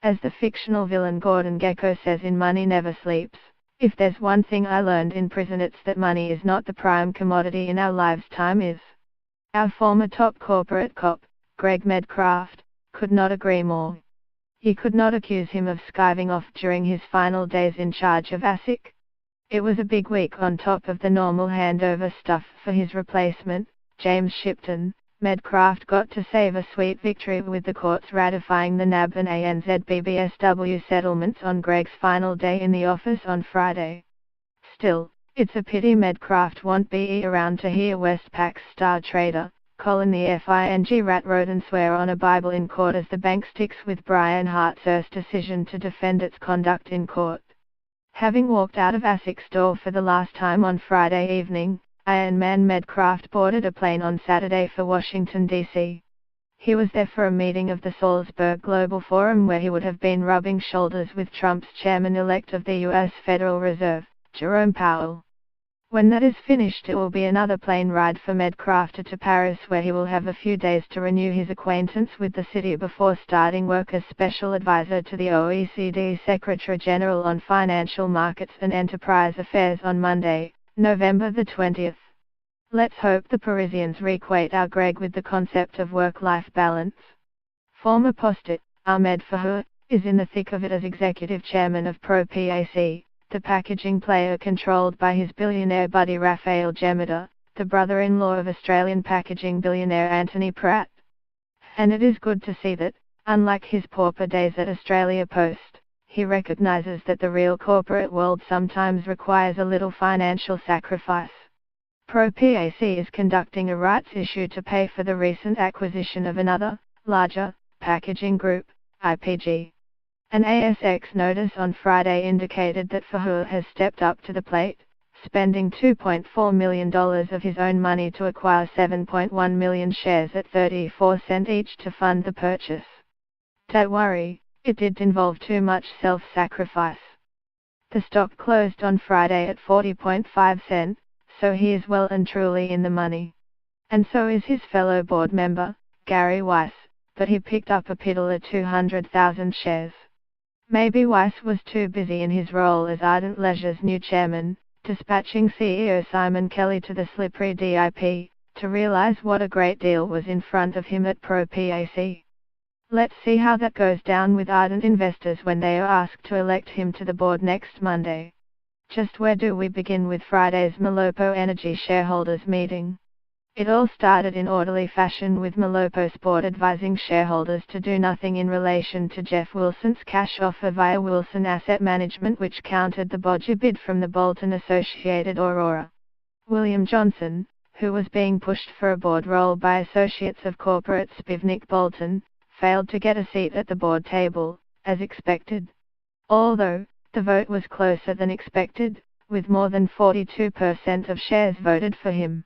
As the fictional villain Gordon Gekko says in Money Never Sleeps, if there's one thing I learned in prison, it's that money is not the prime commodity in our lives, time is. Our former top corporate cop, Greg Medcraft, could not agree more. You could not accuse him of skiving off during his final days in charge of ASIC. It was a big week on top of the normal handover stuff for his replacement, James Shipton. Medcraft got to save a sweet victory with the courts ratifying the NAB and ANZ BBSW settlements on Greg's final day in the office on Friday. Still, it's a pity Medcraft won't be around to hear Westpac's star trader, Colin the FING rat rodent swear on a Bible in court as the bank sticks with Brian Hartzer's decision to defend its conduct in court. Having walked out of ASIC's door for the last time on Friday evening, Iron Man Medcraft boarded a plane on Saturday for Washington, D.C. He was there for a meeting of the Salzburg Global Forum where he would have been rubbing shoulders with Trump's chairman-elect of the U.S. Federal Reserve, Jerome Powell. When that is finished, it will be another plane ride for Medcraft to Paris, where he will have a few days to renew his acquaintance with the city before starting work as special advisor to the OECD Secretary-General on Financial Markets and Enterprise Affairs on Monday, November the 20th. Let's hope the Parisians reacquaint our Greg with the concept of work-life balance. Former post-it, Ahmed Fahour, is in the thick of it as executive chairman of ProPAC, the packaging player controlled by his billionaire buddy Raphael Gemida, the brother-in-law of Australian packaging billionaire Anthony Pratt. And it is good to see that, unlike his pauper days at Australia Post, he recognizes that the real corporate world sometimes requires a little financial sacrifice. ProPAC is conducting a rights issue to pay for the recent acquisition of another, larger, packaging group, IPG. An ASX notice on Friday indicated that Fahour has stepped up to the plate, spending $2.4 million of his own money to acquire 7.1 million shares at 34 cents each to fund the purchase. Don't worry, it didn't involve too much self-sacrifice. The stock closed on Friday at 40.5 cents, so he is well and truly in the money. And so is his fellow board member, Gary Weiss, but he picked up a piddler 200,000 shares. Maybe Weiss was too busy in his role as Ardent Leisure's new chairman, dispatching CEO Simon Kelly to the slippery DIP, to realize what a great deal was in front of him at ProPAC. Let's see how that goes down with Ardent investors when they are asked to elect him to the board next Monday. Just where do we begin with Friday's Malopo Energy shareholders meeting? It all started in orderly fashion with Malopo's board advising shareholders to do nothing in relation to Jeff Wilson's cash offer via Wilson Asset Management, which countered the bodger bid from the Bolton-associated Aurora. William Johnson, who was being pushed for a board role by associates of corporate Spivak Bolton, failed to get a seat at the board table, as expected. Although, the vote was closer than expected, with more than 42% of shares voted for him.